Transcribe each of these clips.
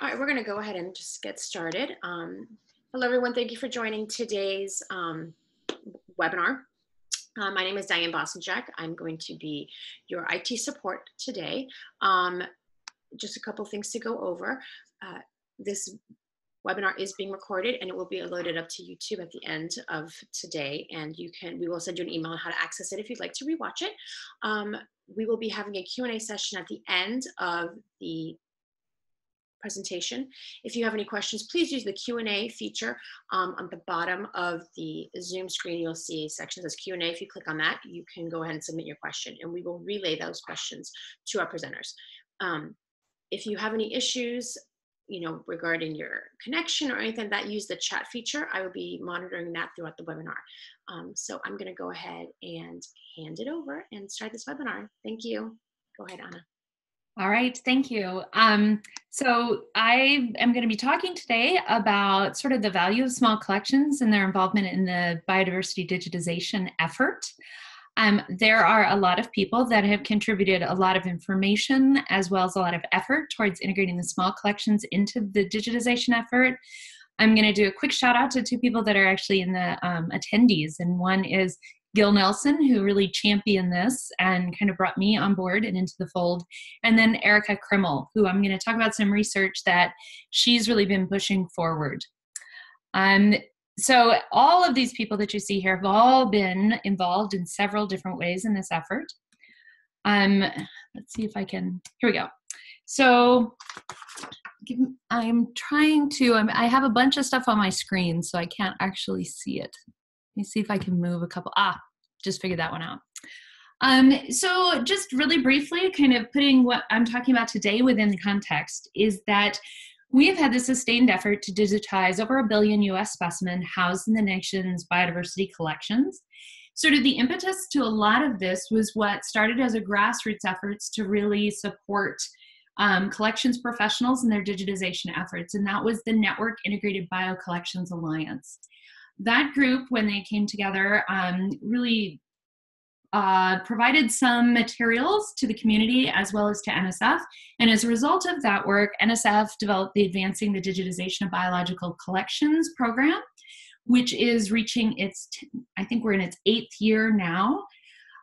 All right, we're going to go ahead and just get started. Hello, everyone. Thank you for joining today's webinar. My name is Diane Bosanjak. I'm going to be your IT support today. Just a couple things to go over. This webinar is being recorded and it will be loaded up to YouTube at the end of today. And we will send you an email on how to access it if you'd like to rewatch it. We will be having a Q&A session at the end of the presentation. If you have any questions, please use the Q&A feature on the bottom of the Zoom screen. You'll see a section that says Q&A. If you click on that, you can go ahead and submit your question and we will relay those questions to our presenters. If you have any issues, regarding your connection or anything that, use the chat feature. I will be monitoring that throughout the webinar. So I'm going to go ahead and hand it over and start this webinar. Thank you. Go ahead, Anna. All right, thank you. So I am going to be talking today about sort of the value of small collections and their involvement in the biodiversity digitization effort. There are a lot of people that have contributed a lot of information as well as a lot of effort towards integrating the small collections into the digitization effort. I'm going to do a quick shout out to two people that are actually in the attendees, and one is Gil Nelson, who really championed this and kind of brought me on board and into the fold. And then Erica Krimmel, who I'm going to talk about some research that she's really been pushing forward. So all of these people that you see here have all been involved in several different ways in this effort. Let's see if I can, here we go. So I'm trying to, I have a bunch of stuff on my screen, so I can't actually see it. Let me see if I can move a couple. Just figured that one out. So just really briefly, kind of putting what I'm talking about today within the context is that we have had this sustained effort to digitize over 1 billion US specimens housed in the nation's biodiversity collections. Sort of the impetus to a lot of this was what started as a grassroots efforts to really support collections professionals in their digitization efforts, and that was the Network Integrated BioCollections Alliance. That group, when they came together, really provided some materials to the community as well as to NSF. And as a result of that work, NSF developed the Advancing the Digitization of Biological Collections program, which is reaching its, I think we're in its 8th year now.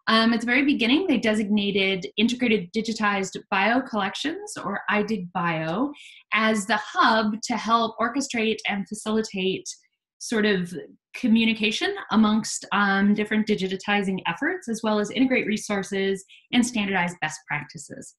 At the very beginning, they designated Integrated Digitized Biocollections, or IDIG-Bio, as the hub to help orchestrate and facilitate sort of communication amongst different digitizing efforts, as well as integrate resources and standardize best practices.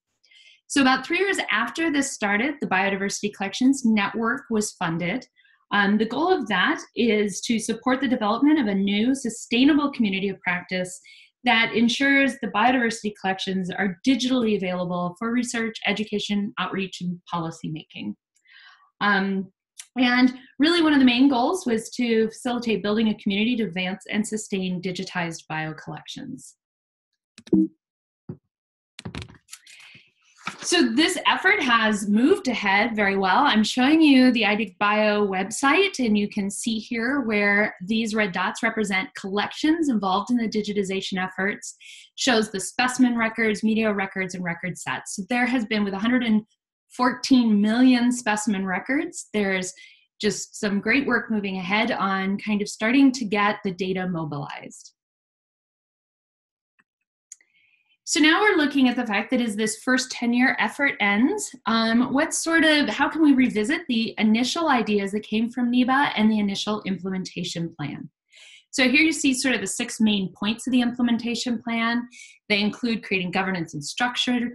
So about 3 years after this started, the Biodiversity Collections Network was funded. The goal of that is to support the development of a new sustainable community of practice that ensures the biodiversity collections are digitally available for research, education, outreach, and policymaking. And really one of the main goals was to facilitate building a community to advance and sustain digitized biocollections. So this effort has moved ahead very well. I'm showing you the IDIG-Bio website, and you can see here where these red dots represent collections involved in the digitization efforts, shows the specimen records, media records, and record sets. So there has been, with 114 million specimen records, there's just some great work moving ahead on kind of starting to get the data mobilized. So now we're looking at the fact that as this first 10-year effort ends, how can we revisit the initial ideas that came from NEBA and the initial implementation plan? So here you see sort of the 6 main points of the implementation plan. They include creating governance and structure,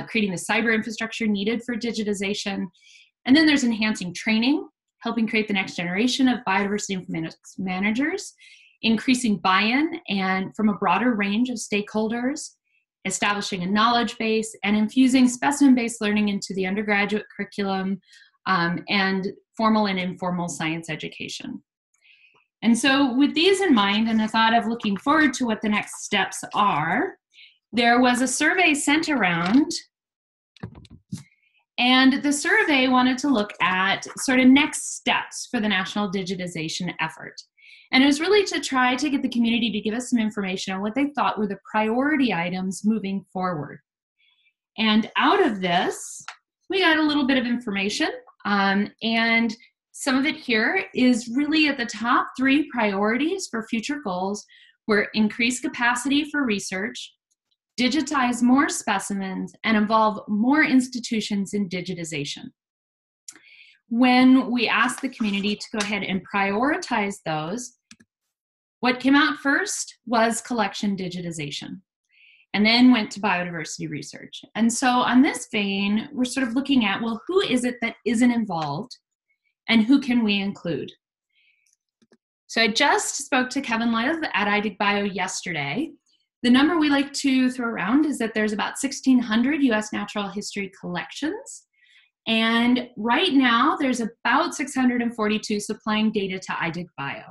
creating the cyber infrastructure needed for digitization. And then there's enhancing training, helping create the next generation of biodiversity informatics managers, increasing buy-in and from a broader range of stakeholders, establishing a knowledge base, and infusing specimen-based learning into the undergraduate curriculum and formal and informal science education. And so with these in mind and the thought of looking forward to what the next steps are, there was a survey sent around, and the survey wanted to look at sort of next steps for the national digitization effort. And it was really to try to get the community to give us some information on what they thought were the priority items moving forward. And out of this, we got a little bit of information, and some of it here is really at the top 3 priorities for future goals were increase capacity for research, digitize more specimens, and involve more institutions in digitization. When we asked the community to go ahead and prioritize those, what came out first was collection digitization, and then went to biodiversity research. And so on this vein, we're sort of looking at, well, who is it that isn't involved, and who can we include? So I just spoke to Kevin Live at iDigBio yesterday. The number we like to throw around is that there's about 1,600 US natural history collections. And right now, there's about 642 supplying data to iDigBio.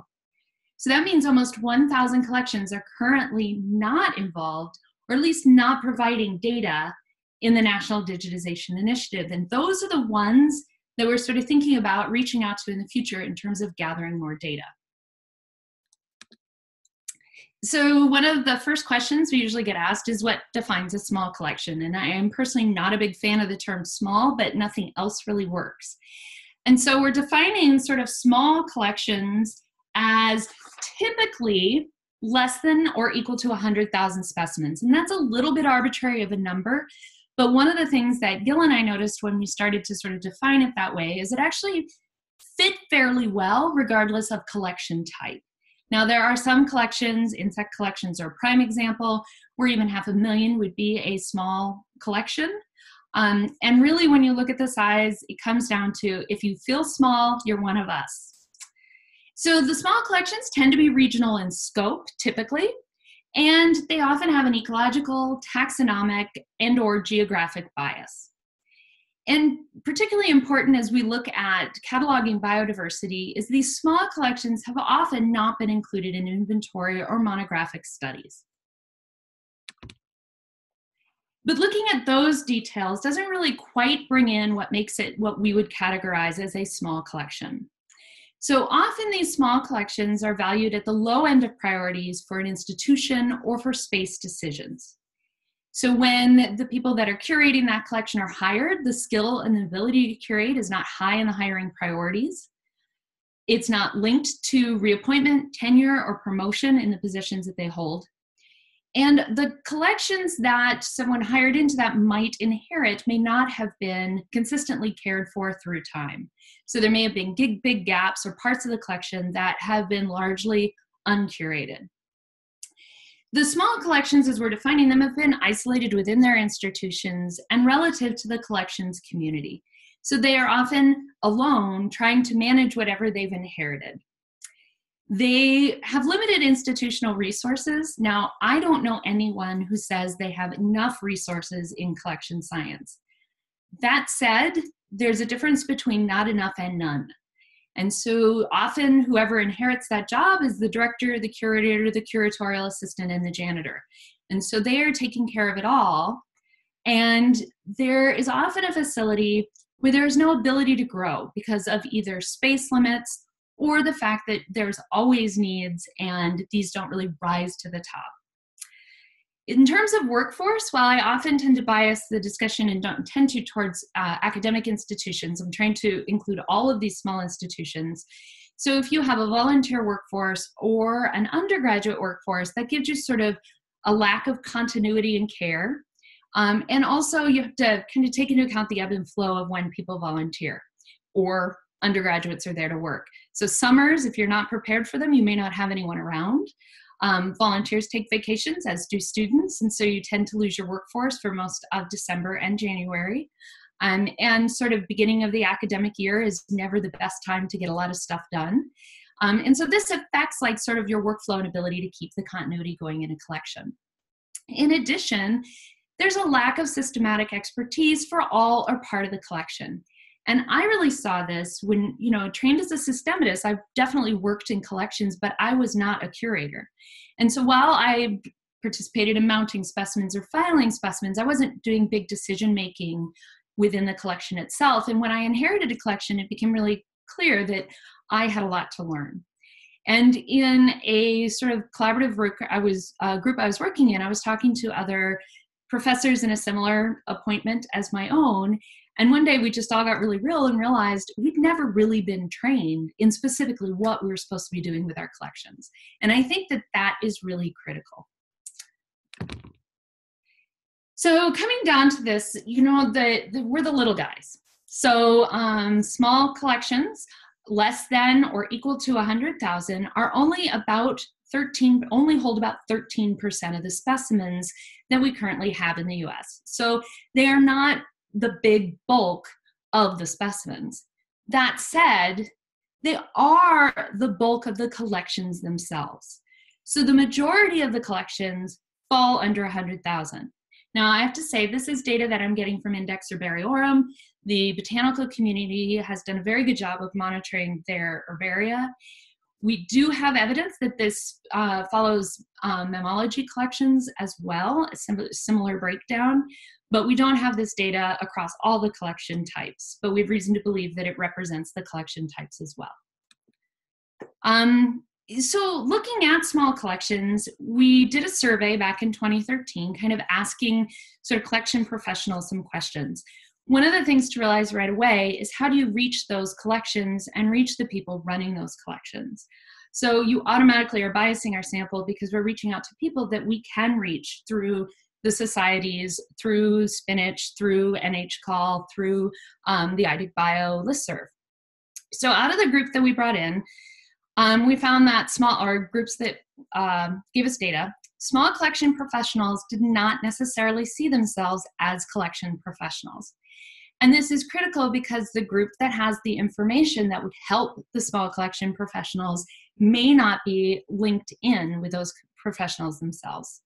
So that means almost 1,000 collections are currently not involved, or at least not providing data in the National Digitization Initiative. And those are the ones that we're sort of thinking about reaching out to in the future in terms of gathering more data. So one of the first questions we usually get asked is what defines a small collection? And I am personally not a big fan of the term small, but nothing else really works. And so we're defining sort of small collections as typically less than or equal to 100,000 specimens. And that's a little bit arbitrary of a number, but one of the things that Gil and I noticed when we started to sort of define it that way is it actually fit fairly well regardless of collection type. Now, there are some collections, insect collections are a prime example, where even 500,000 would be a small collection. And really, when you look at the size, it comes down to if you feel small, you're one of us. So the small collections tend to be regional in scope, typically, and they often have an ecological, taxonomic, and/or geographic bias. And particularly important as we look at cataloging biodiversity is these small collections have often not been included in inventory or monographic studies. But looking at those details doesn't really quite bring in what makes it what we would categorize as a small collection. So often these small collections are valued at the low end of priorities for an institution or for space decisions. So when the people that are curating that collection are hired, the skill and the ability to curate is not high in the hiring priorities. It's not linked to reappointment, tenure, or promotion in the positions that they hold. And the collections that someone hired into that might inherit may not have been consistently cared for through time. So there may have been big gaps or parts of the collection that have been largely uncurated. The small collections, as we're defining them, have been isolated within their institutions and relative to the collections community. So they are often alone, trying to manage whatever they've inherited. They have limited institutional resources. Now, I don't know anyone who says they have enough resources in collection science. That said, there's a difference between not enough and none. And so often whoever inherits that job is the director, the curator, the curatorial assistant, and the janitor. And so they are taking care of it all. And there is often a facility where there is no ability to grow because of either space limits or the fact that there's always needs and these don't really rise to the top. In terms of workforce, while I often tend to bias the discussion and don't tend to towards academic institutions, I'm trying to include all of these small institutions. So if you have a volunteer workforce or an undergraduate workforce, that gives you sort of a lack of continuity and care. And also you have to kind of take into account the ebb and flow of when people volunteer or undergraduates are there to work. So summers, if you're not prepared for them, you may not have anyone around. Volunteers take vacations, as do students, and so you tend to lose your workforce for most of December and January. And sort of beginning of the academic year is never the best time to get a lot of stuff done. And so this affects like sort of your workflow and ability to keep the continuity going in a collection. In addition, there's a lack of systematic expertise for all or part of the collection. And I really saw this when, trained as a systematist, I've definitely worked in collections, but I was not a curator. And so while I participated in mounting specimens or filing specimens, I wasn't doing big decision-making within the collection itself. And when I inherited a collection, it became really clear that I had a lot to learn. And in a sort of collaborative group I was working in, I was talking to other professors in a similar appointment as my own, And one day we just all got really real and realized we'd never really been trained in specifically what we were supposed to be doing with our collections. And I think that that is really critical. So coming down to this, you know, we're the little guys. So small collections, less than or equal to 100,000, are only hold about 13% of the specimens that we currently have in the US. So they are not the big bulk of the specimens. That said, they are the bulk of the collections themselves. So the majority of the collections fall under 100,000. Now, I have to say, this is data that I'm getting from Index Herbariorum. The botanical community has done a very good job of monitoring their herbaria. We do have evidence that this follows mammalogy collections as well, a similar breakdown, but we don't have this data across all the collection types, but we have reason to believe that it represents the collection types as well. So looking at small collections, we did a survey back in 2013, kind of asking sort of collection professionals some questions. One of the things to realize right away is how do you reach those collections and reach the people running those collections? So you automatically are biasing our sample because we're reaching out to people that we can reach through the societies, through Spinach, through NHCall, through the IDIC Bio listserv. So out of the group that we brought in, we found that groups that gave us data, small collection professionals did not necessarily see themselves as collection professionals. And this is critical because the group that has the information that would help the small collection professionals may not be linked in with those professionals themselves.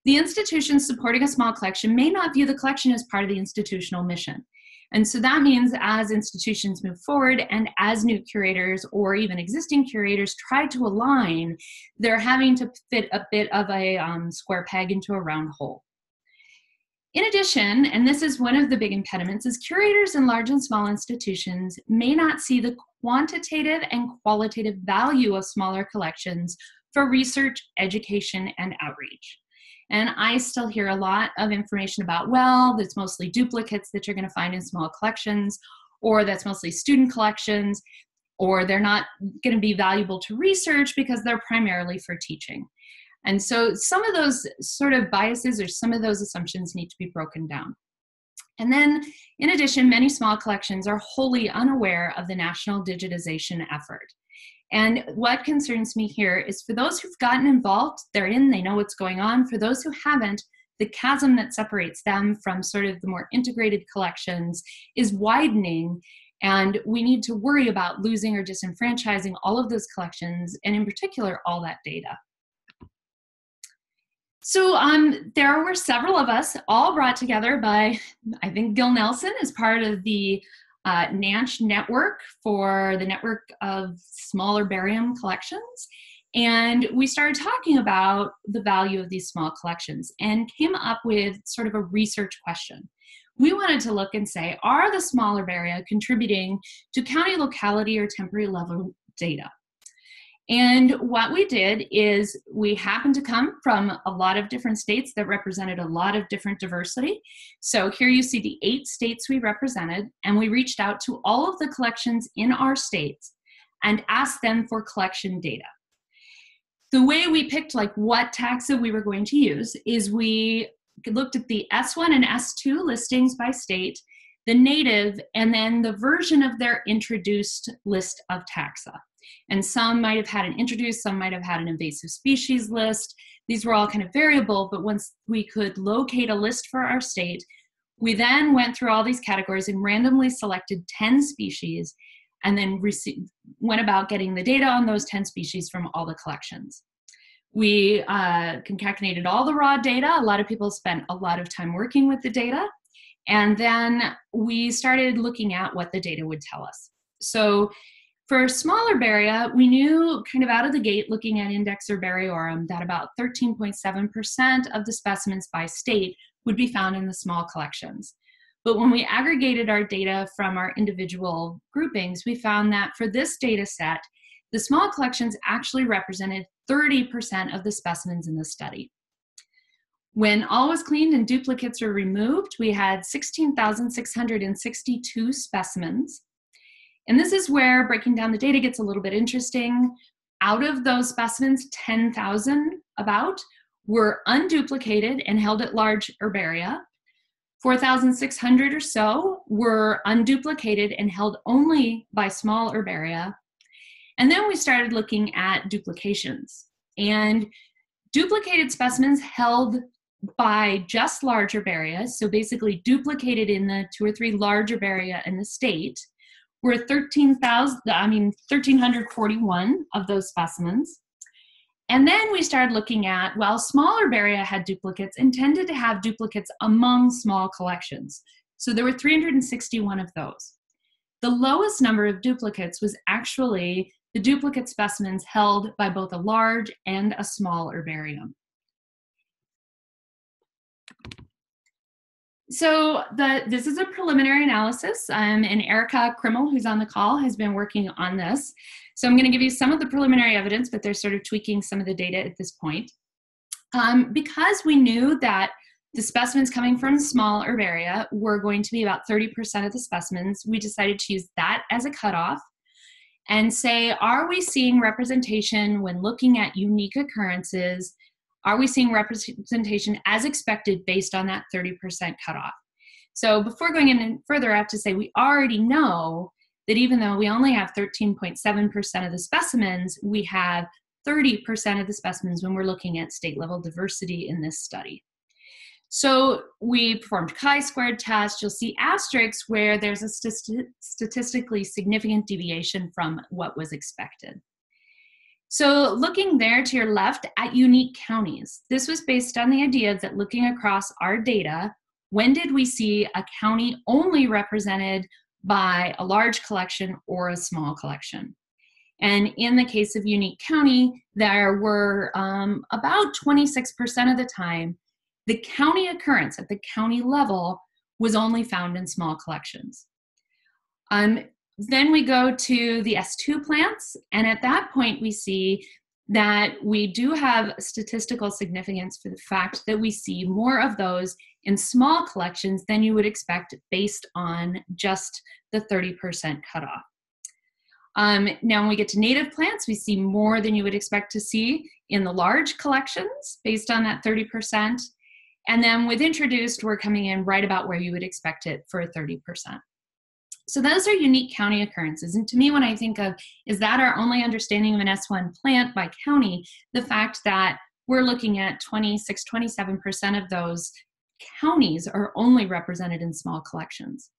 The institution supporting a small collection may not view the collection as part of the institutional mission. And so that means as institutions move forward and as new curators or even existing curators try to align, they're having to fit a bit of a square peg into a round hole. In addition, and this is one of the big impediments, is curators in large and small institutions may not see the quantitative and qualitative value of smaller collections for research, education, and outreach. And I still hear a lot of information about, well, that's mostly duplicates that you're going to find in small collections, or that's mostly student collections, or they're not going to be valuable to research because they're primarily for teaching. And so some of those sort of biases or some of those assumptions need to be broken down. And then, in addition, many small collections are wholly unaware of the national digitization effort. And what concerns me here is for those who've gotten involved, they're in, they know what's going on. For those who haven't, the chasm that separates them from sort of the more integrated collections is widening, and we need to worry about losing or disenfranchising all of those collections, and in particular, all that data. So there were several of us all brought together by, I think, Gil Nelson as part of the NANCH network for the network of small herbarium collections. And we started talking about the value of these small collections and came up with sort of a research question. We wanted to look and say, are the small herbaria contributing to county, locality, or temporary level data? And what we did is we happened to come from a lot of different states that represented a lot of different diversity. So here you see the 8 states we represented, and we reached out to all of the collections in our states and asked them for collection data. The way we picked like what taxa we were going to use is we looked at the S1 and S2 listings by state, the native, and then the version of their introduced list of taxa. And some might have had an introduced, some might have had an invasive species list. These were all kind of variable, but once we could locate a list for our state, we then went through all these categories and randomly selected 10 species and then went about getting the data on those 10 species from all the collections. We concatenated all the raw data. A lot of people spent a lot of time working with the data. And then we started looking at what the data would tell us. So for small herbaria, we knew kind of out of the gate, looking at Index Herbariorum, that about 13.7% of the specimens by state would be found in the small collections. But when we aggregated our data from our individual groupings, we found that for this data set, the small collections actually represented 30% of the specimens in the study. When all was cleaned and duplicates were removed, we had 16,662 specimens. And this is where breaking down the data gets a little bit interesting. Out of those specimens, 10,000 about were unduplicated and held at large herbaria. 4,600 or so were unduplicated and held only by small herbaria. And then we started looking at duplications. And duplicated specimens held by just large herbaria, so basically duplicated in the 2 or 3 large herbaria in the state, were 1,341 of those specimens. And then we started looking at, well, small herbaria had duplicates and tended to have duplicates among small collections. So there were 361 of those. The lowest number of duplicates was actually the duplicate specimens held by both a large and a small herbarium. So this is a preliminary analysis, and Erica Krimmel, who's on the call, has been working on this. So I'm going to give you some of the preliminary evidence, but they're sort of tweaking some of the data at this point. Because we knew that the specimens coming from small herbaria were going to be about 30% of the specimens, we decided to use that as a cutoff and say, are we seeing representation when looking at unique occurrences? Are we seeing representation as expected based on that 30% cutoff? So before going in further, I have to say we already know that even though we only have 13.7% of the specimens, we have 30% of the specimens when we're looking at state-level diversity in this study. So we performed chi-squared tests. You'll see asterisks where there's a statistically significant deviation from what was expected. So looking there to your left at unique counties, this was based on the idea that looking across our data, when did we see a county only represented by a large collection or a small collection? And in the case of unique county, there were about 26% of the time, the county occurrence at the county level was only found in small collections. Then we go to the S2 plants, and at that point we see that we do have statistical significance for the fact that we see more of those in small collections than you would expect based on just the 30% cutoff. Now when we get to native plants, we see more than you would expect to see in the large collections based on that 30%. And then with introduced, we're coming in right about where you would expect it for 30%. So those are unique county occurrences. And to me, when I think of, is that our only understanding of an S1 plant by county, the fact that we're looking at 26, 27% of those counties are only represented in small collections.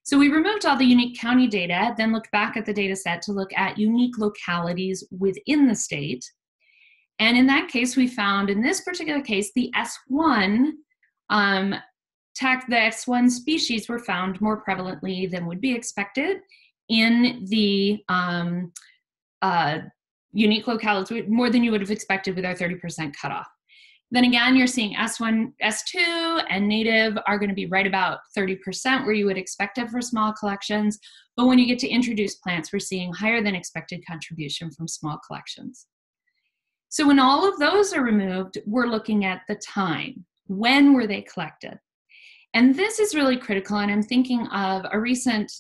So we removed all the unique county data, then looked back at the data set to look at unique localities within the state. And in that case, we found, in this particular case, the S1 the S1 species were found more prevalently than would be expected in the unique localities, more than you would have expected with our 30% cutoff. Then again, you're seeing S1, S2, and native are going to be right about 30% where you would expect it for small collections. But when you get to introduced plants, we're seeing higher than expected contribution from small collections. So when all of those are removed, we're looking at the time. When were they collected? And this is really critical, and I'm thinking of a recent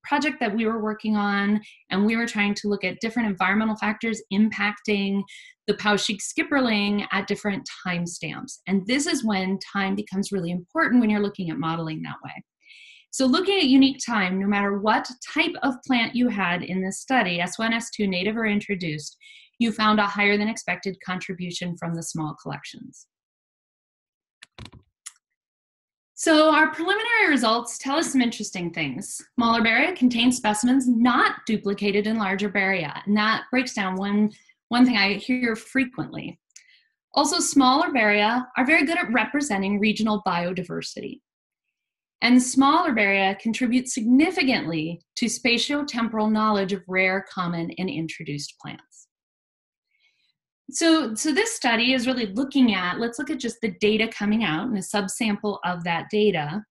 project that we were working on, and we were trying to look at different environmental factors impacting the Pauschig skipperling at different time stamps. And this is when time becomes really important when you're looking at modeling that way. So looking at unique time, no matter what type of plant you had in this study, S1, S2, native or introduced, you found a higher than expected contribution from the small collections. So our preliminary results tell us some interesting things. Small herbaria contain specimens not duplicated in large herbaria, and that breaks down one thing I hear frequently. Also, small herbaria are very good at representing regional biodiversity. And small herbaria contribute significantly to spatiotemporal knowledge of rare, common, and introduced plants. So this study is really looking at, let's look at just the data coming out and a subsample of that data.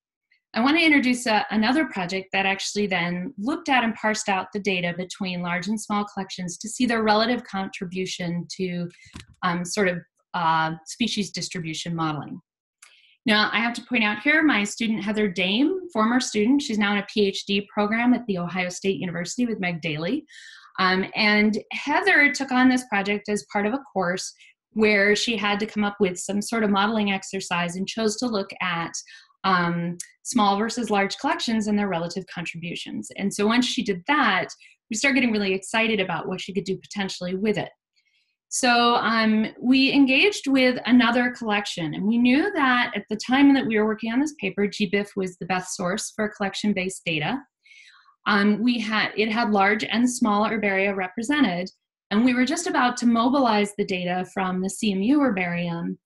I want to introduce another project that actually then looked at and parsed out the data between large and small collections to see their relative contribution to sort of species distribution modeling. Now, I have to point out here, my student Heather Dame, former student, she's now in a PhD program at The Ohio State University with Meg Daly. And Heather took on this project as part of a course where she had to come up with some sort of modeling exercise and chose to look at small versus large collections and their relative contributions. And so once she did that, we started getting really excited about what she could do potentially with it. So we engaged with another collection, and we knew that at the time that we were working on this paper, GBIF was the best source for collection-based data. It had large and small herbaria represented, and we were just about to mobilize the data from the CMU Herbarium.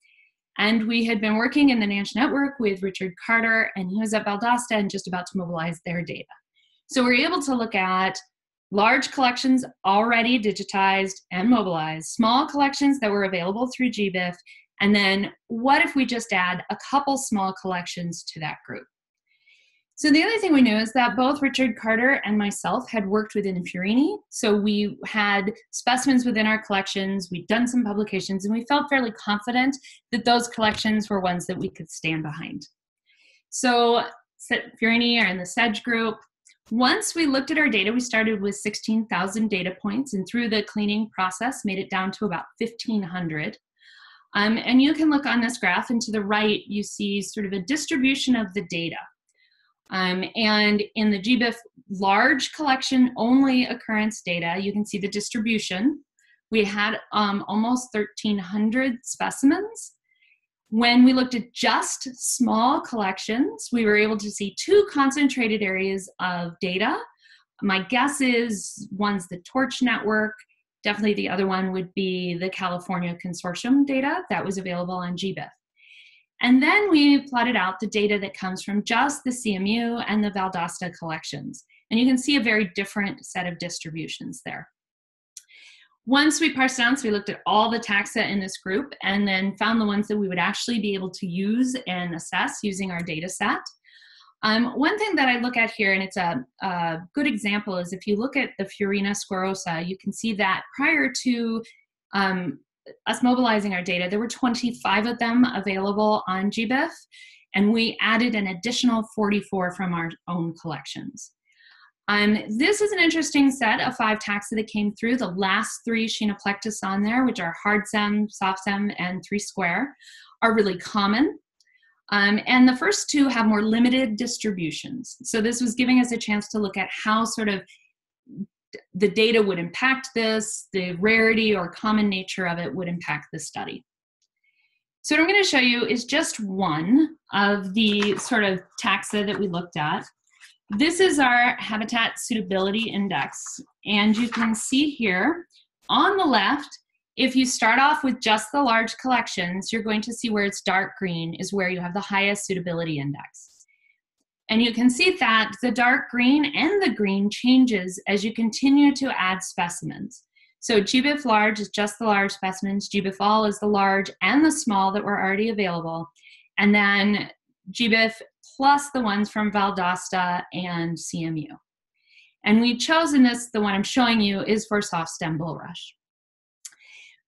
And we had been working in the NANCH network with Richard Carter, and he was at Valdosta and just about to mobilize their data. So we were able to look at large collections already digitized and mobilized, small collections that were available through GBIF, and then what if we just add a couple small collections to that group? So the other thing we knew is that both Richard Carter and myself had worked within Furini, so we had specimens within our collections, we'd done some publications, and we felt fairly confident that those collections were ones that we could stand behind. So Furini are in the SEDGE group. Once we looked at our data, we started with 16,000 data points, and through the cleaning process, made it down to about 1,500. And you can look on this graph, and to the right, you see sort of a distribution of the data. And in the GBIF large collection only occurrence data, you can see the distribution. We had almost 1,300 specimens. When we looked at just small collections, we were able to see two concentrated areas of data. My guess is one's the Torch network. Definitely the other one would be the California Consortium data that was available on GBIF. And then we plotted out the data that comes from just the CMU and the Valdosta collections. And you can see a very different set of distributions there. Once we parsed down, so we looked at all the taxa in this group and then found the ones that we would actually be able to use and assess using our data set. One thing that I look at here, and it's a good example, is if you look at the Furina squarosa, you can see that prior to us mobilizing our data, there were 25 of them available on GBIF, and we added an additional 44 from our own collections. This is an interesting set of 5 taxa that came through. The last 3 Chenoplectus on there, which are hard stem, soft stem, and 3 square, are really common. And the first 2 have more limited distributions. So this was giving us a chance to look at how sort of the data would impact this, the rarity or common nature of it would impact the study. So what I'm going to show you is just one of the sort of taxa that we looked at. This is our Habitat Suitability Index, and you can see here on the left, if you start off with just the large collections, you're going to see where it's dark green is where you have the highest suitability index. And you can see that the dark green and the green changes as you continue to add specimens. So GBIF large is just the large specimens, GBIF all is the large and the small that were already available, and then GBIF plus the ones from Valdosta and CMU. And we've chosen this, the one I'm showing you is for soft stem bulrush.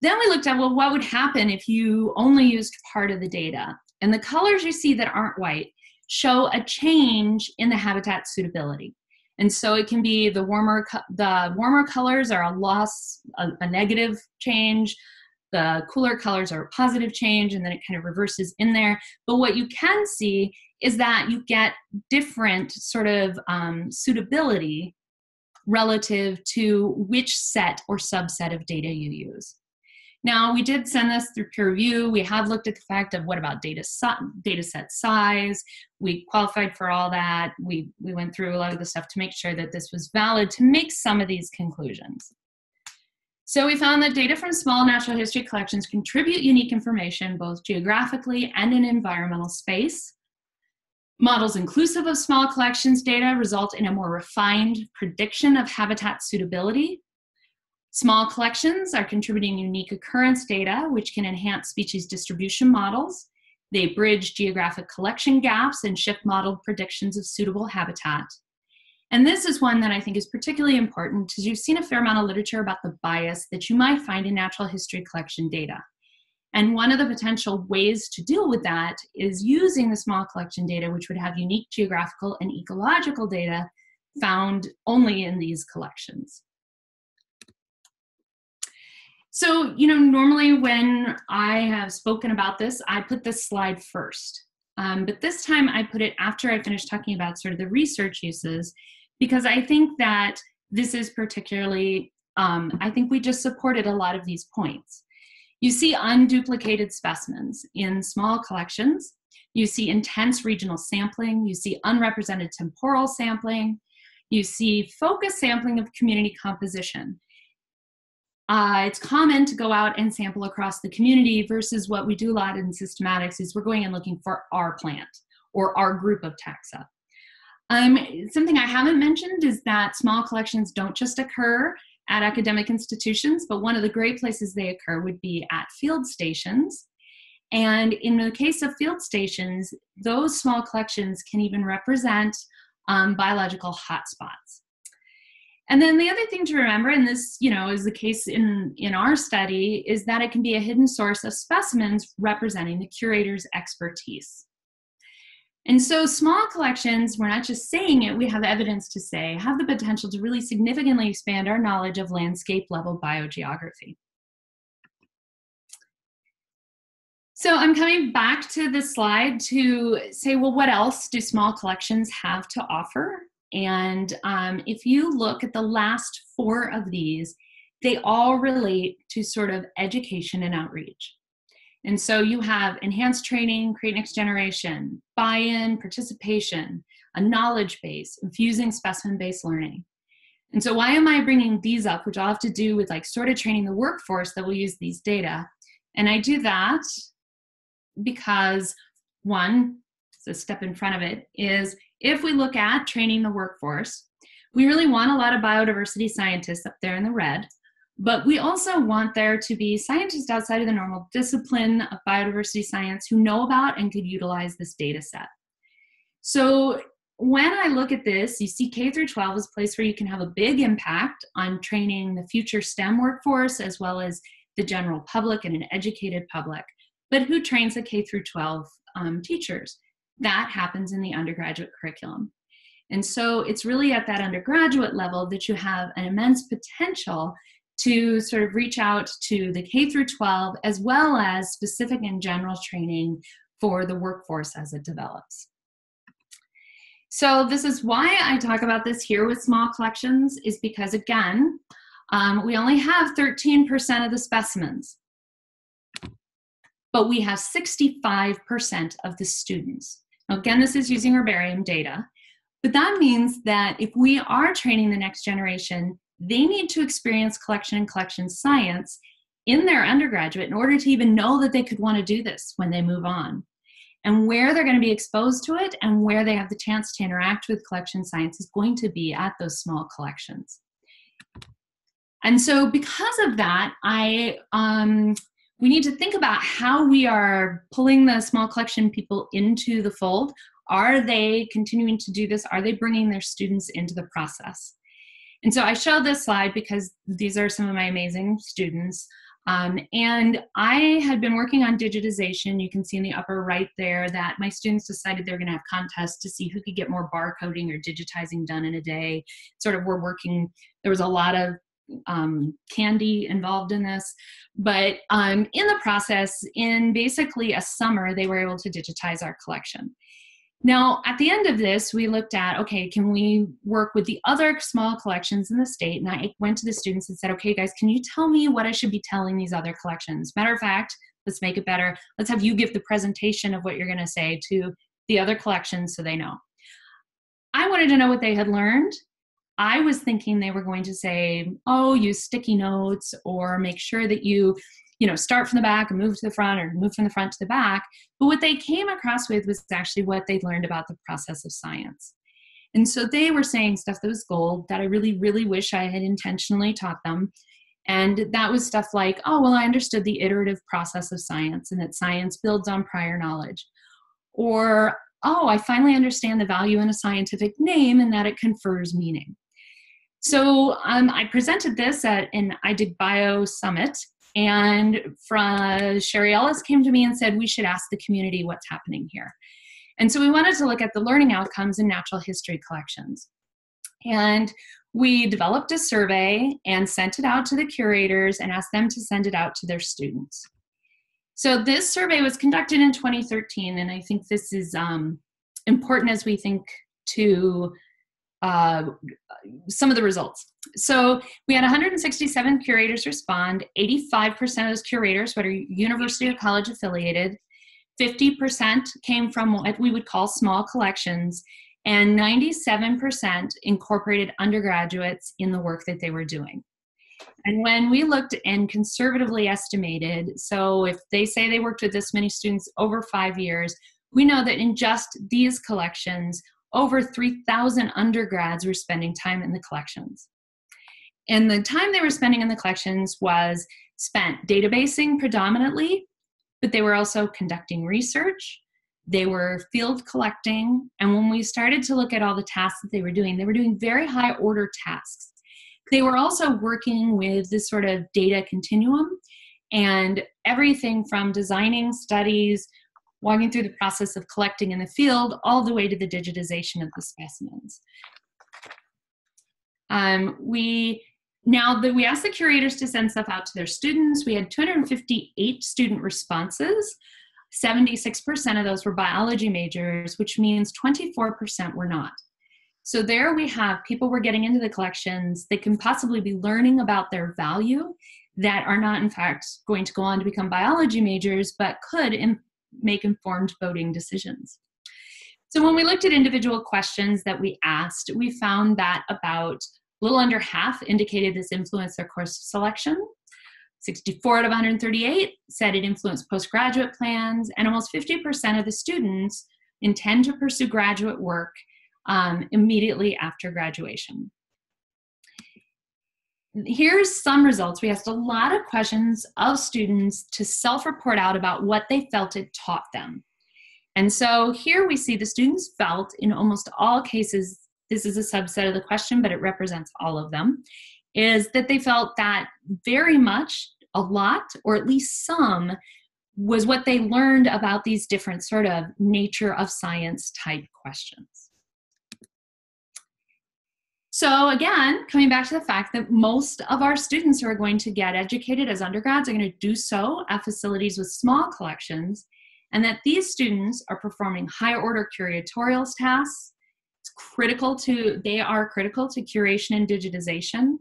Then we looked at, well, what would happen if you only used part of the data? And the colors you see that aren't white show a change in the habitat suitability. And so it can be the warmer colors are a loss, a negative change. The cooler colors are a positive change, and then it kind of reverses in there. But what you can see is that you get different sort of suitability relative to which set or subset of data you use. Now, we did send this through peer review. We have looked at the fact of what about data set size. We qualified for all that. We went through a lot of the stuff to make sure that this was valid to make some of these conclusions. So we found that data from small natural history collections contribute unique information both geographically and in environmental space. Models inclusive of small collections data result in a more refined prediction of habitat suitability. Small collections are contributing unique occurrence data, which can enhance species distribution models. They bridge geographic collection gaps and shift modeled predictions of suitable habitat. And this is one that I think is particularly important because you've seen a fair amount of literature about the bias that you might find in natural history collection data. And one of the potential ways to deal with that is using the small collection data, which would have unique geographical and ecological data found only in these collections. So, normally when I have spoken about this, I put this slide first. But this time I put it after I finished talking about sort of the research uses, because I think that this is particularly, I think we just supported a lot of these points. You see unduplicated specimens in small collections. You see intense regional sampling. You see unrepresented temporal sampling. You see focused sampling of community composition. It's common to go out and sample across the community versus what we do a lot in systematics is we're going and looking for our plant or our group of taxa. Something I haven't mentioned is that small collections don't just occur at academic institutions, but one of the great places they occur would be at field stations. And in the case of field stations, those small collections can even represent biological hotspots. And then the other thing to remember, and this is the case in our study, is that it can be a hidden source of specimens representing the curator's expertise. And so small collections, we're not just saying it, we have evidence to say, have the potential to really significantly expand our knowledge of landscape level biogeography. So I'm coming back to this slide to say, well, what else do small collections have to offer? And if you look at the last 4 of these, they all relate to sort of education and outreach. And so you have enhanced training, create next generation, buy-in, participation, a knowledge base, infusing specimen-based learning. And so why am I bringing these up, which all have to do with like sort of training the workforce that will use these data? And I do that because one, it's a step in front of it, is if we look at training the workforce, we really want a lot of biodiversity scientists up there in the red, but we also want there to be scientists outside of the normal discipline of biodiversity science who know about and could utilize this data set. So when I look at this, you see K through 12 is a place where you can have a big impact on training the future STEM workforce as well as the general public and an educated public. But who trains the K through 12 teachers? That happens in the undergraduate curriculum. And so it's really at that undergraduate level that you have an immense potential to sort of reach out to the K through 12 as well as specific and general training for the workforce as it develops. So this is why I talk about this here with small collections, is because again, we only have 13% of the specimens, but we have 65% of the students. Now, again, this is using Herbarium data, but that means that if we are training the next generation, they need to experience collection and collection science in their undergraduate in order to even know that they could want to do this when they move on. And where they're going to be exposed to it and where they have the chance to interact with collection science is going to be at those small collections. And so because of that, we need to think about how we are pulling the small collection people into the fold. Are they continuing to do this? Are they bringing their students into the process? And so I show this slide because these are some of my amazing students. And I had been working on digitization. You can see in the upper right there that my students decided they're going to have contests to see who could get more barcoding or digitizing done in a day. Sort of we're working, there was a lot of candy involved in this, but in the process, in basically a summer, they were able to digitize our collection. Now, at the end of this, we looked at, okay, can we work with the other small collections in the state? And I went to the students and said, okay, guys, can you tell me what I should be telling these other collections? Matter of fact, let's make it better. Let's have you give the presentation of what you're going to say to the other collections so they know. I wanted to know what they had learned. I was thinking they were going to say, oh, use sticky notes or make sure that you start from the back and move to the front or move from the front to the back. But what they came across with was actually what they learned about the process of science. And so they were saying stuff that was gold that I really, really wish I had intentionally taught them. And that was stuff like, oh, well, I understood the iterative process of science and that science builds on prior knowledge. Or, oh, I finally understand the value in a scientific name and that it confers meaning. So I presented this at an I Dig Bio Summit, And Sherry Ellis came to me and said, we should ask the community what's happening here. And so we wanted to look at the learning outcomes in natural history collections. And we developed a survey and sent it out to the curators and asked them to send it out to their students. So this survey was conducted in 2013, and I think this is important as we think to some of the results. So we had 167 curators respond. 85% of those curators were university or college affiliated. 50% came from what we would call small collections, and 97% incorporated undergraduates in the work that they were doing. And when we looked and conservatively estimated, so if they say they worked with this many students over 5 years, we know that in just these collections, over 3,000 undergrads were spending time in the collections. And the time they were spending in the collections was spent databasing predominantly, but they were also conducting research, they were field collecting, and when we started to look at all the tasks that they were doing very high order tasks. They were also working with this sort of data continuum and everything from designing studies, walking through the process of collecting in the field, all the way to the digitization of the specimens. We asked the curators to send stuff out to their students. We had 258 student responses. 76% of those were biology majors, which means 24% were not. So there we have people were getting into the collections. They can possibly be learning about their value that are not, in fact, going to go on to become biology majors, but could make informed voting decisions. So when we looked at individual questions that we asked, we found that about a little under half indicated this influenced their course selection. 64 out of 138 said it influenced postgraduate plans, and almost 50% of the students intend to pursue graduate work immediately after graduation. Here's some results. We asked a lot of questions of students to self-report out about what they felt it taught them. And so here we see the students felt in almost all cases, this is a subset of the question, but it represents all of them, is that they felt that very much, a lot, or at least some, was what they learned about these different sort of nature of science type questions. So again, coming back to the fact that most of our students who are going to get educated as undergrads are going to do so at facilities with small collections, and that these students are performing high order curatorial tasks. They are critical to curation and digitization.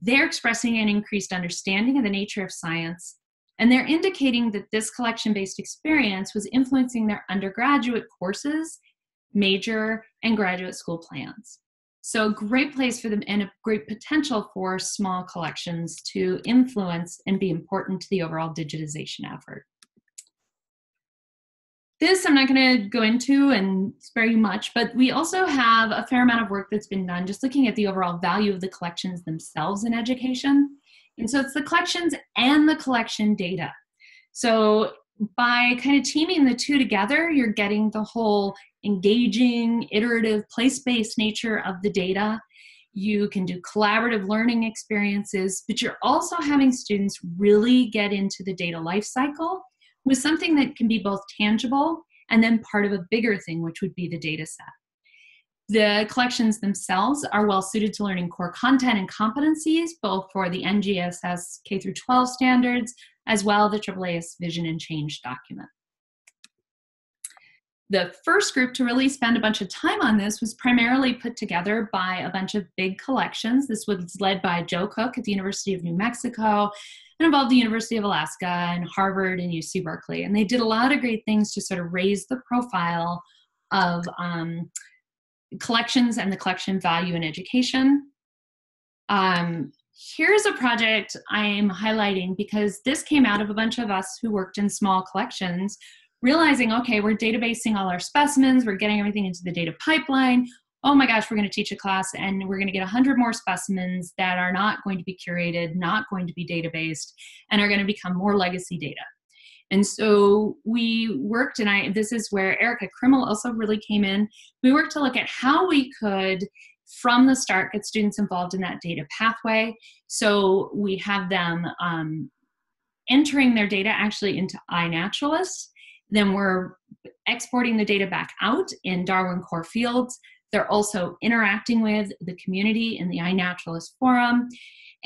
They're expressing an increased understanding of the nature of science, and they're indicating that this collection-based experience was influencing their undergraduate courses, major, and graduate school plans. So a great place for them and a great potential for small collections to influence and be important to the overall digitization effort. This I'm not going to go into and spare you much, but we also have a fair amount of work that's been done just looking at the overall value of the collections themselves in education. And so it's the collections and the collection data. So by kind of teaming the two together, you're getting the whole engaging, iterative, place-based nature of the data. You can do collaborative learning experiences, but you're also having students really get into the data life cycle with something that can be both tangible and then part of a bigger thing, which would be the data set. The collections themselves are well suited to learning core content and competencies, both for the NGSS K-12 standards, as well as the AAAS Vision and Change document. The first group to really spend a bunch of time on this was primarily put together by a bunch of big collections. This was led by Joe Cook at the University of New Mexico and involved the University of Alaska and Harvard and UC Berkeley. And they did a lot of great things to sort of raise the profile of collections and the collection value in education. Here's a project I'm highlighting because this came out of a bunch of us who worked in small collections, realizing, okay, we're databasing all our specimens, we're getting everything into the data pipeline. Oh my gosh, we're going to teach a class and we're going to get 100 more specimens that are not going to be curated, not going to be databased, and are going to become more legacy data. And so we worked, and this is where Erica Krimmel also really came in. We worked to look at how we could, from the start, get students involved in that data pathway. So we have them entering their data actually into iNaturalist. Then we're exporting the data back out in Darwin Core Fields. They're also interacting with the community in the iNaturalist forum.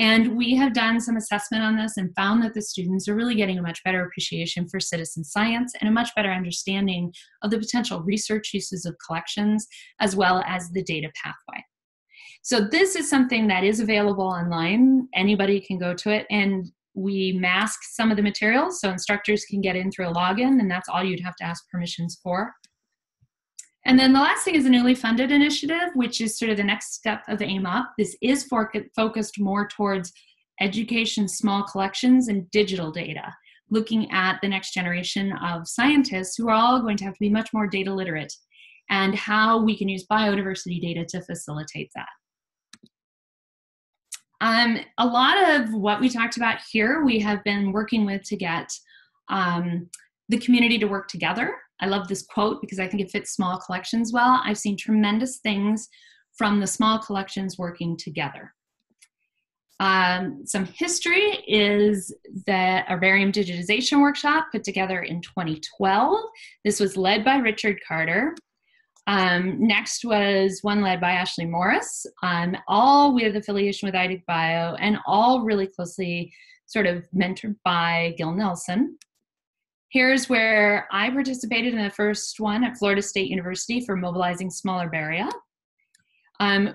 And we have done some assessment on this and found that the students are really getting a much better appreciation for citizen science and a much better understanding of the potential research uses of collections, as well as the data pathway. So this is something that is available online. Anybody can go to it, and we mask some of the materials so instructors can get in through a login, and that's all you'd have to ask permissions for. And then the last thing is a newly funded initiative, which is sort of the next step of AIM Up. This is focused more towards education, small collections, and digital data, looking at the next generation of scientists who are all going to have to be much more data literate, and how we can use biodiversity data to facilitate that. A lot of what we talked about here, we have been working with to get the community to work together. I love this quote because I think it fits small collections well. I've seen tremendous things from the small collections working together. Some history is the Herbarium Digitization Workshop put together in 2012. This was led by Richard Carter. Next was one led by Ashley Morris, all with affiliation with IDIC Bio, and all really closely sort of mentored by Gil Nelson. Here's where I participated in the first one at Florida State University for Mobilizing Small Herbaria.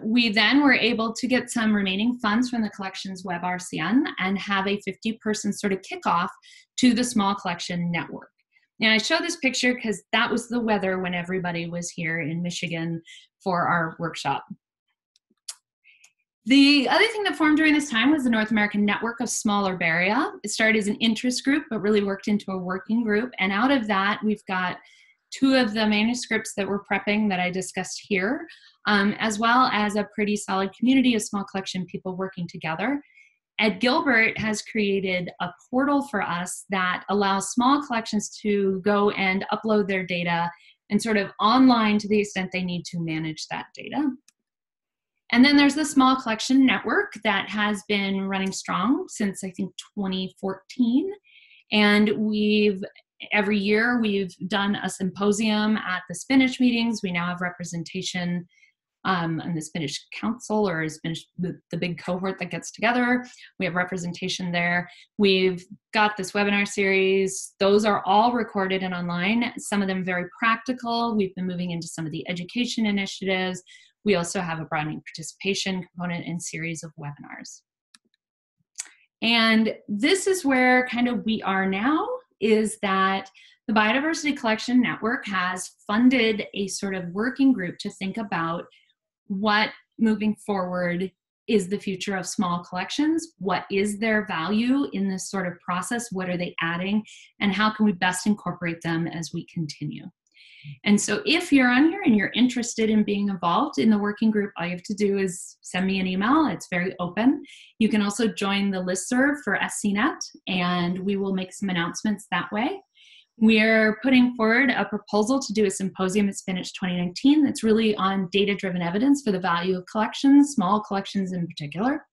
We then were able to get some remaining funds from the collections web RCN and have a 50-person sort of kickoff to the small collection network. And I show this picture because that was the weather when everybody was here in Michigan for our workshop. The other thing that formed during this time was the North American Network of Small Herbaria. It started as an interest group, but really worked into a working group. And out of that, we've got 2 of the manuscripts that we're prepping that I discussed here, as well as a pretty solid community of small collection people working together. Ed Gilbert has created a portal for us that allows small collections to go and upload their data and sort of online to the extent they need to manage that data. And then there's the Small Collection Network that has been running strong since I think 2014. And every year we've done a symposium at the Spinach meetings. We now have representation on the Spinach Council, or Spinach, the big cohort that gets together. We have representation there. We've got this webinar series. Those are all recorded and online, some of them very practical. We've been moving into some of the education initiatives. We also have a broadening participation component and series of webinars. And this is where kind of we are now, is that the Biodiversity Collection Network has funded a sort of working group to think about what moving forward is the future of small collections, what is their value in this sort of process, what are they adding, and how can we best incorporate them as we continue. And so if you're on here and you're interested in being involved in the working group, all you have to do is send me an email. It's very open. You can also join the listserv for SCNet, and we will make some announcements that way. We're putting forward a proposal to do a symposium at Spinach 2019 that's really on data-driven evidence for the value of collections, small collections in particular.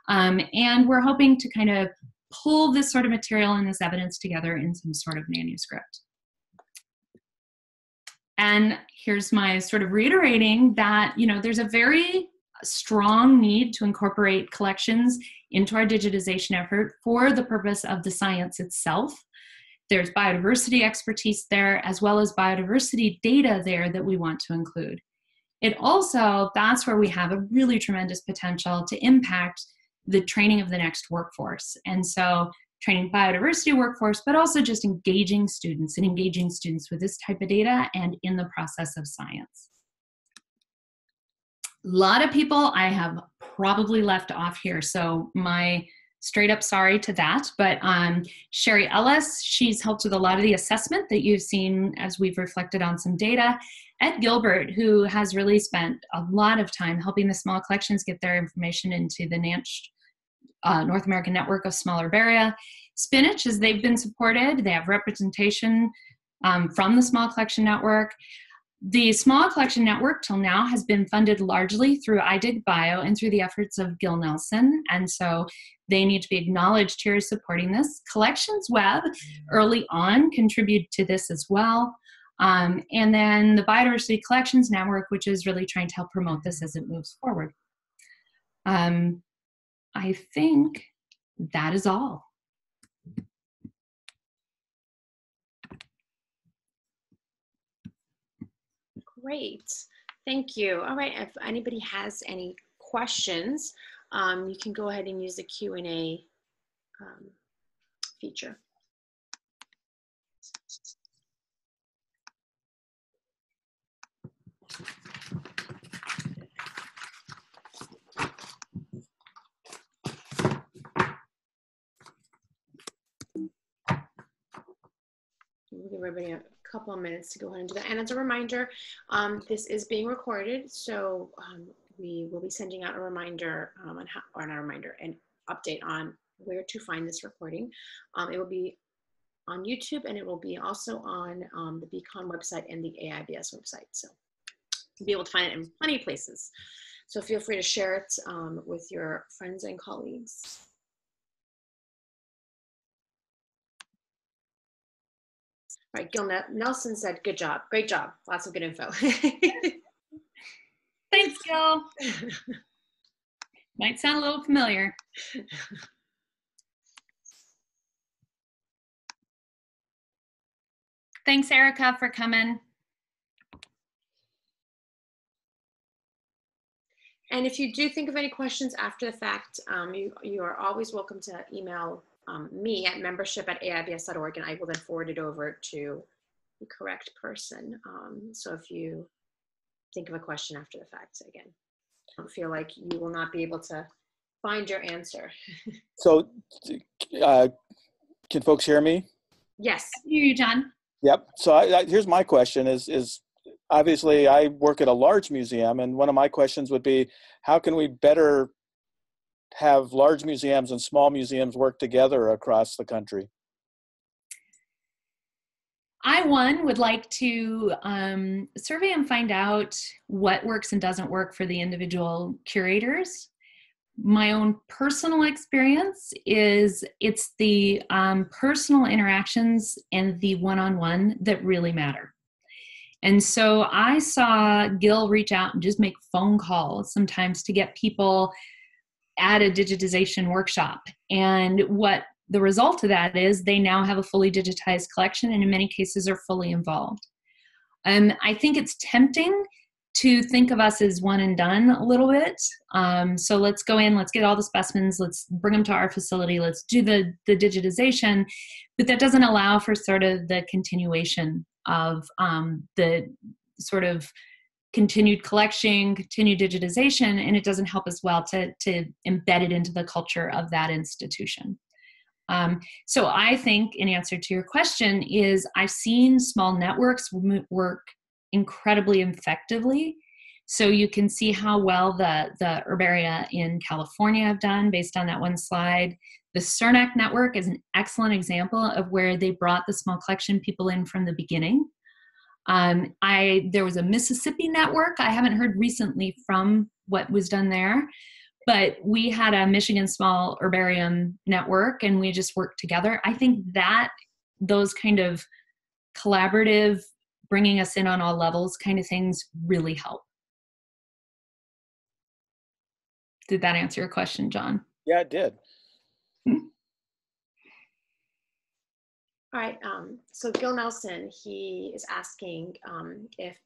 And we're hoping to kind of pull this sort of material and this evidence together in some sort of manuscript. And here's my sort of reiterating that, you know, there's a very strong need to incorporate collections into our digitization effort for the purpose of the science itself. There's biodiversity expertise there, as well as biodiversity data there that we want to include. It also, that's where we have a really tremendous potential to impact the training of the next workforce. And so training biodiversity workforce, but also just engaging students and engaging students with this type of data and in the process of science. A lot of people I have probably left off here, so my straight up sorry to that, but Sherry Ellis, she's helped with a lot of the assessment that you've seen as we've reflected on some data. Ed Gilbert, who has really spent a lot of time helping the small collections get their information into the North American Network of Small Herbaria. Spinach, as they've been supported, they have representation from the Small Collection Network. The Small Collection Network till now has been funded largely through iDigBio and through the efforts of Gil Nelson, and so they need to be acknowledged here as supporting this. Collections Web early on contributed to this as well. And then the Biodiversity Collections Network, which is really trying to help promote this as it moves forward. I think that is all. Great, thank you. All right, if anybody has any questions, you can go ahead and use the Q&A feature. We'll give everybody a couple of minutes to go ahead and do that. And as a reminder, this is being recorded, so we will be sending out a reminder or not a reminder, an update on where to find this recording. It will be on YouTube, and it will be also on the BCoN website and the AIBS website. So you'll be able to find it in plenty of places. So feel free to share it with your friends and colleagues. All right, Gil Nelson said, good job, great job, lots of good info. Thanks, Gil. Might sound a little familiar. Thanks, Erica, for coming. And if you do think of any questions after the fact, you are always welcome to email me at membership@aibs.org, and I will then forward it over to the correct person. So if you think of a question after the fact, again, don't feel like you will not be able to find your answer. So can folks hear me? Yes. I hear you, John. Yep. So here's my question is obviously I work at a large museum, and one of my questions would be, how can we better have large museums and small museums work together across the country? I, would like to survey and find out what works and doesn't work for the individual curators. My own personal experience is it's the personal interactions and the one-on-one that really matter. And so I saw Gil reach out and just make phone calls sometimes to get people at a digitization workshop. And what the result of that is they now have a fully digitized collection, and in many cases are fully involved. I think it's tempting to think of us as one and done a little bit. So let's go in, let's get all the specimens, let's bring them to our facility, let's do the digitization, but that doesn't allow for sort of the continuation of the sort of continued collection, continued digitization, and it doesn't help as well to embed it into the culture of that institution. So I think, in answer to your question, is I've seen small networks work incredibly effectively. So you can see how well the Herbaria in California have done based on that one slide. The CERNAC network is an excellent example of where they brought the small collection people in from the beginning. There was a Mississippi network. I haven't heard recently from what was done there, but we had a Michigan small herbarium network, and we just worked together. I think that those kind of collaborative, bringing us in on all levels kind of things really help. Did that answer your question, John? Yeah, it did. All right, so Gil Nelson, he is asking if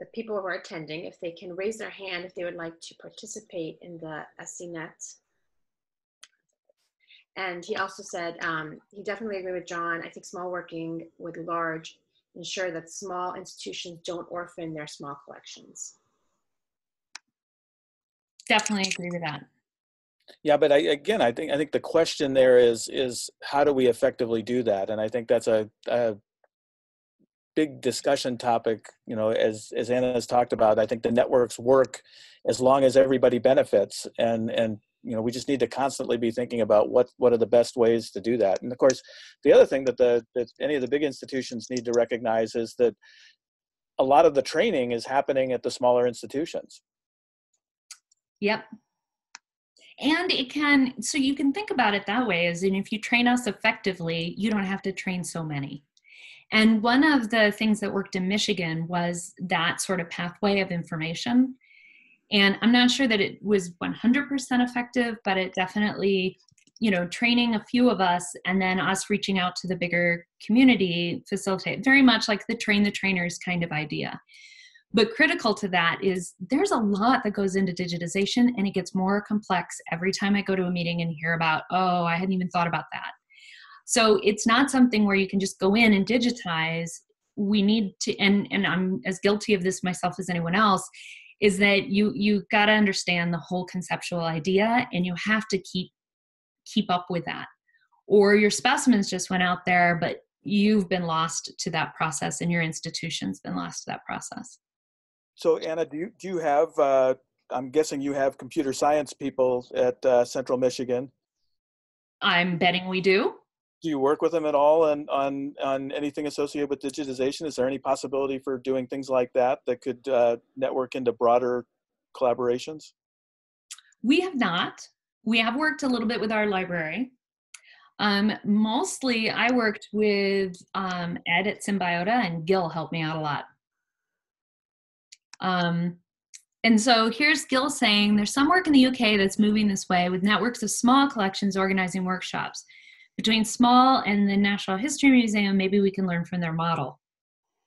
the people who are attending, if they can raise their hand if they would like to participate in the SCNet. And he also said he definitely agreed with John. I think small working with large ensure that small institutions don't orphan their small collections. Definitely agree with that. Yeah, but I think the question there is how do we effectively do that? And I think that's a big discussion topic. You know, as Anna has talked about, I think the networks work as long as everybody benefits, and you know, we just need to constantly be thinking about what are the best ways to do that. And of course, the other thing that any of the big institutions need to recognize is that a lot of the training is happening at the smaller institutions. Yep. And it can, so you can think about it that way, as in if you train us effectively, you don't have to train so many. And one of the things that worked in Michigan was that sort of pathway of information. And I'm not sure that it was 100% effective, but it definitely, you know, training a few of us and then us reaching out to the bigger community facilitate, very much like the train the trainers kind of idea. But critical to that is there's a lot that goes into digitization, and it gets more complex every time I go to a meeting and hear about, oh, I hadn't even thought about that. So it's not something where you can just go in and digitize. We need to, and I'm as guilty of this myself as anyone else, is that you got to understand the whole conceptual idea, and you have to keep up with that. Or your specimens just went out there, but you've been lost to that process, and your institution's been lost to that process. So Anna, do you have, I'm guessing you have computer science people at Central Michigan. I'm betting we do. Do you work with them at all on anything associated with digitization? Is there any possibility for doing things like that could network into broader collaborations? We have not. We have worked a little bit with our library. Mostly I worked with Ed at Symbiota, and Gil helped me out a lot. And so here's Gil saying, there's some work in the UK that's moving this way with networks of small collections organizing workshops. Between small and the Natural History Museum, maybe we can learn from their model.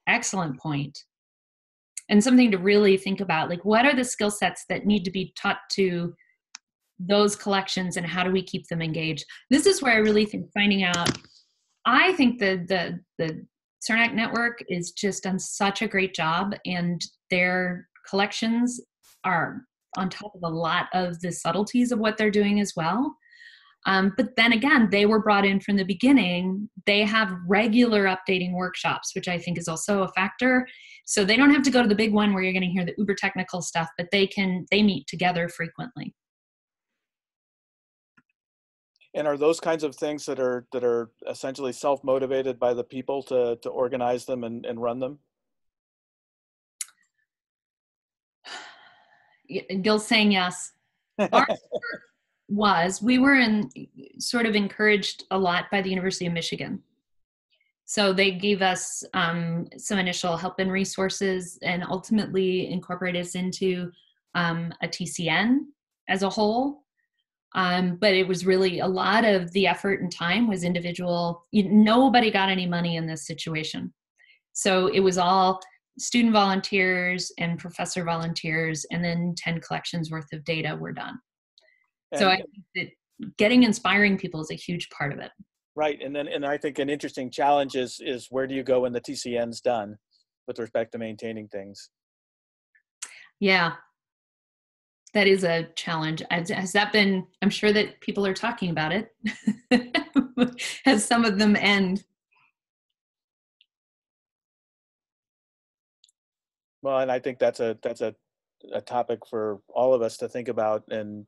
Excellent point. And something to really think about, like what are the skill sets that need to be taught to those collections, and how do we keep them engaged? This is where I really think finding out, I think the CERNAC network is just done such a great job, and their collections are on top of a lot of the subtleties of what they're doing as well. But then again, they were brought in from the beginning. They have regular updating workshops, which I think is also a factor. So they don't have to go to the big one where you're going to hear the uber technical stuff, but they meet together frequently. And are those kinds of things that are essentially self-motivated by the people to organize them and run them? Gil's saying yes. We were sort of encouraged a lot by the University of Michigan. So they gave us some initial help and resources, and ultimately incorporated us into a TCN as a whole. But it was really a lot of the effort and time was individual. Nobody got any money in this situation. So it was all student volunteers and professor volunteers, and then 10 collections worth of data were done. So I think that inspiring people is a huge part of it. Right, and I think an interesting challenge is where do you go when the TCN's done with respect to maintaining things? Yeah, that is a challenge. Has that been, I'm sure that people are talking about it. Has some of them end? Well, and I think that's a topic for all of us to think about and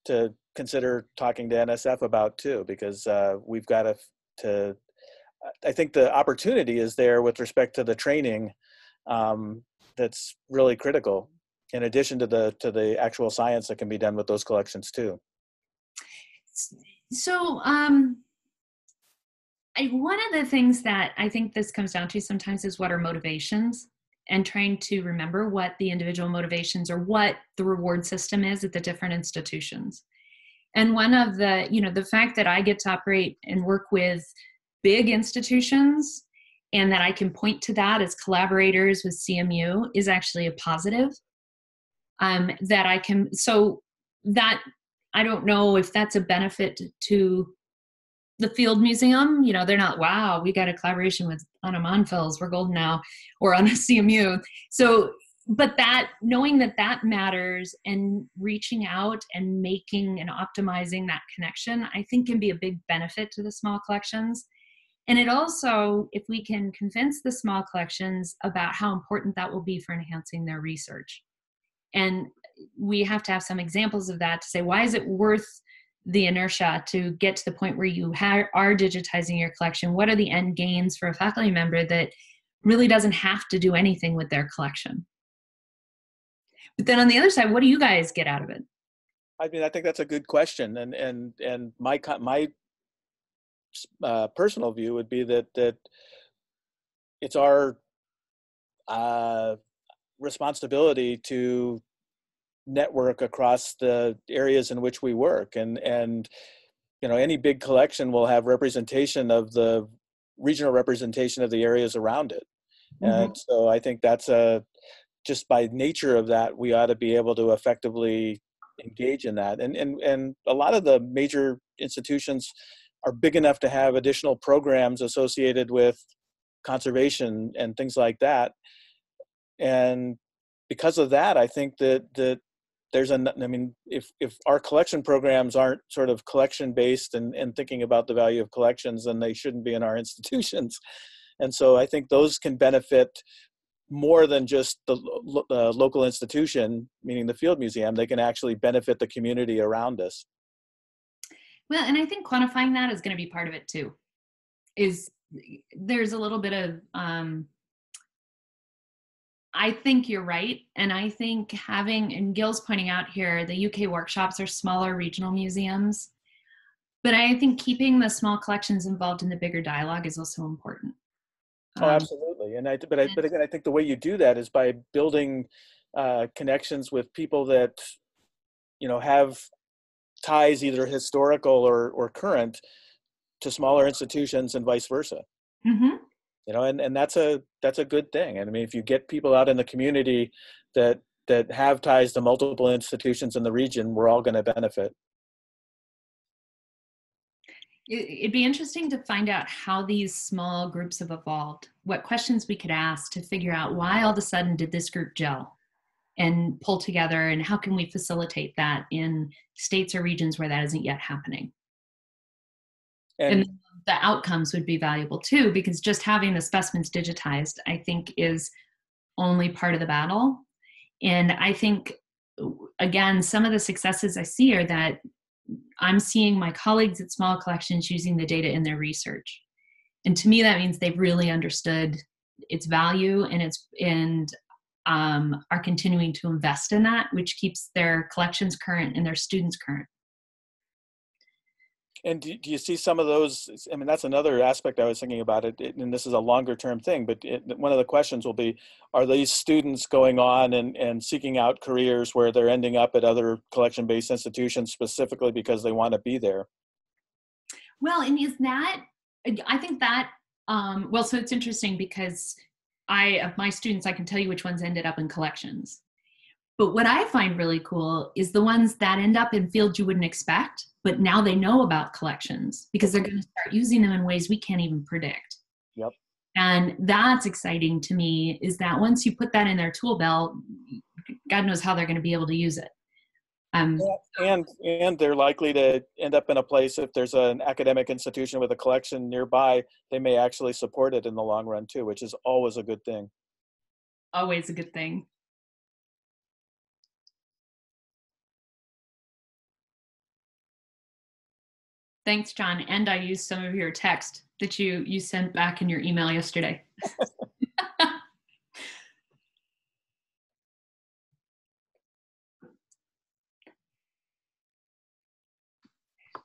to consider talking to NSF about too, because we've got to I think the opportunity is there with respect to the training that's really critical, in addition to the actual science that can be done with those collections too. So one of the things that I think this comes down to sometimes is what are motivations, and trying to remember what the individual motivations or what the reward system is at the different institutions. And one of the fact that I get to operate and work with big institutions, and that I can point to that as collaborators with CMU is actually a positive. That I can, so that I don't know if that's a benefit to the Field Museum. They're not, wow, we got a collaboration with Anna Monfils, we're golden now, or on a CMU. So, but that, knowing that matters and reaching out and making and optimizing that connection, I think can be a big benefit to the small collections. And it also, if we can convince the small collections about how important that will be for enhancing their research. And we have to have some examples of that to say, why is it worth the inertia to get to the point where you are digitizing your collection? What are the end gains for a faculty member that really doesn't have to do anything with their collection. But then on the other side, what do you guys get out of it? I mean, I think that's a good question, and my personal view would be that it's our responsibility to network across the areas in which we work, and you know, any big collection will have representation of the regional representation of the areas around it. And so I think that's just by nature of that, we ought to be able to effectively engage in that. And a lot of the major institutions are big enough to have additional programs associated with conservation and things like that. And because of that, I think that there's I mean, if our collection programs aren't sort of collection based and thinking about the value of collections, then they shouldn't be in our institutions. And so I think those can benefit more than just the local institution, meaning the field museum. They can actually benefit the community around us. Well, and I think quantifying that is going to be part of it too. There's a little bit of, I think you're right. And I think and Gil's pointing out here, the UK workshops are smaller regional museums. But I think keeping the small collections involved in the bigger dialogue is also important. Oh, absolutely. But again, I think the way you do that is by building connections with people that, you know, have ties either historical or current to smaller institutions and vice versa. You know, and that's a good thing. And I mean, if you get people out in the community that have ties to multiple institutions in the region, we're all going to benefit. It'd be interesting to find out how these small groups have evolved, what questions we could ask to figure out why all of a sudden did this group gel and pull together, and how can we facilitate that in states or regions where that isn't yet happening. And the outcomes would be valuable too, because just having the specimens digitized, I think, is only part of the battle. And I think, again, some of the successes I see are that I'm seeing my colleagues at small collections using the data in their research. And to me, that means they've really understood its value and are continuing to invest in that, which keeps their collections current and their students current. And do you see some of those? I mean, that's another aspect I was thinking about it, and this is a longer term thing, but one of the questions will be, are these students going on and seeking out careers where they're ending up at other collection-based institutions specifically because they want to be there? Well, and I think that, well, so it's interesting because of my students, I can tell you which ones ended up in collections. But what I find really cool is the ones that end up in fields you wouldn't expect, but now they know about collections because they're going to start using them in ways we can't even predict. Yep. And that's exciting to me, is that once you put that in their tool belt, God knows how they're going to be able to use it. And they're likely to end up in a place, if there's an academic institution with a collection nearby, they may actually support it in the long run too, which is always a good thing. Always a good thing. Thanks, John. And I used some of your text that you sent back in your email yesterday.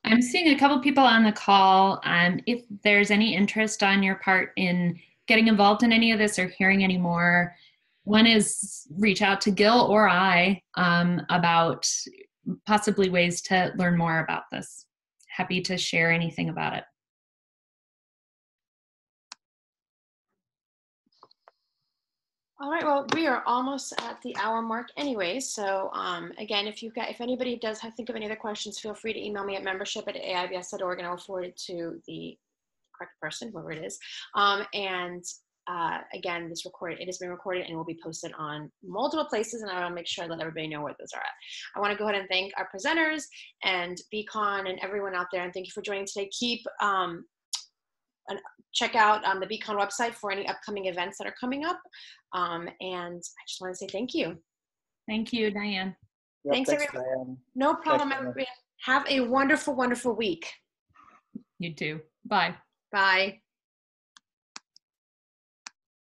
I'm seeing a couple people on the call. If there's any interest on your part in getting involved in any of this or hearing any more, one is reach out to Gil or I about possibly ways to learn more about this. Happy to share anything about it. All right, well, we are almost at the hour mark anyway. So again, if anybody does think of any other questions, feel free to email me at membership@aibs.org and I will forward it to the correct person, whoever it is. Again, it has been recorded and will be posted on multiple places, and I want to make sure I let everybody know where those are at. I want to go ahead and thank our presenters and BCoN and everyone out there, and thank you for joining today. Check out the BCoN website for any upcoming events that are coming up. And I just want to say thank you. Thank you, Diane. Yep, thanks everyone. Diane. No problem, everybody. Have a wonderful, wonderful week. You too. Bye. Bye.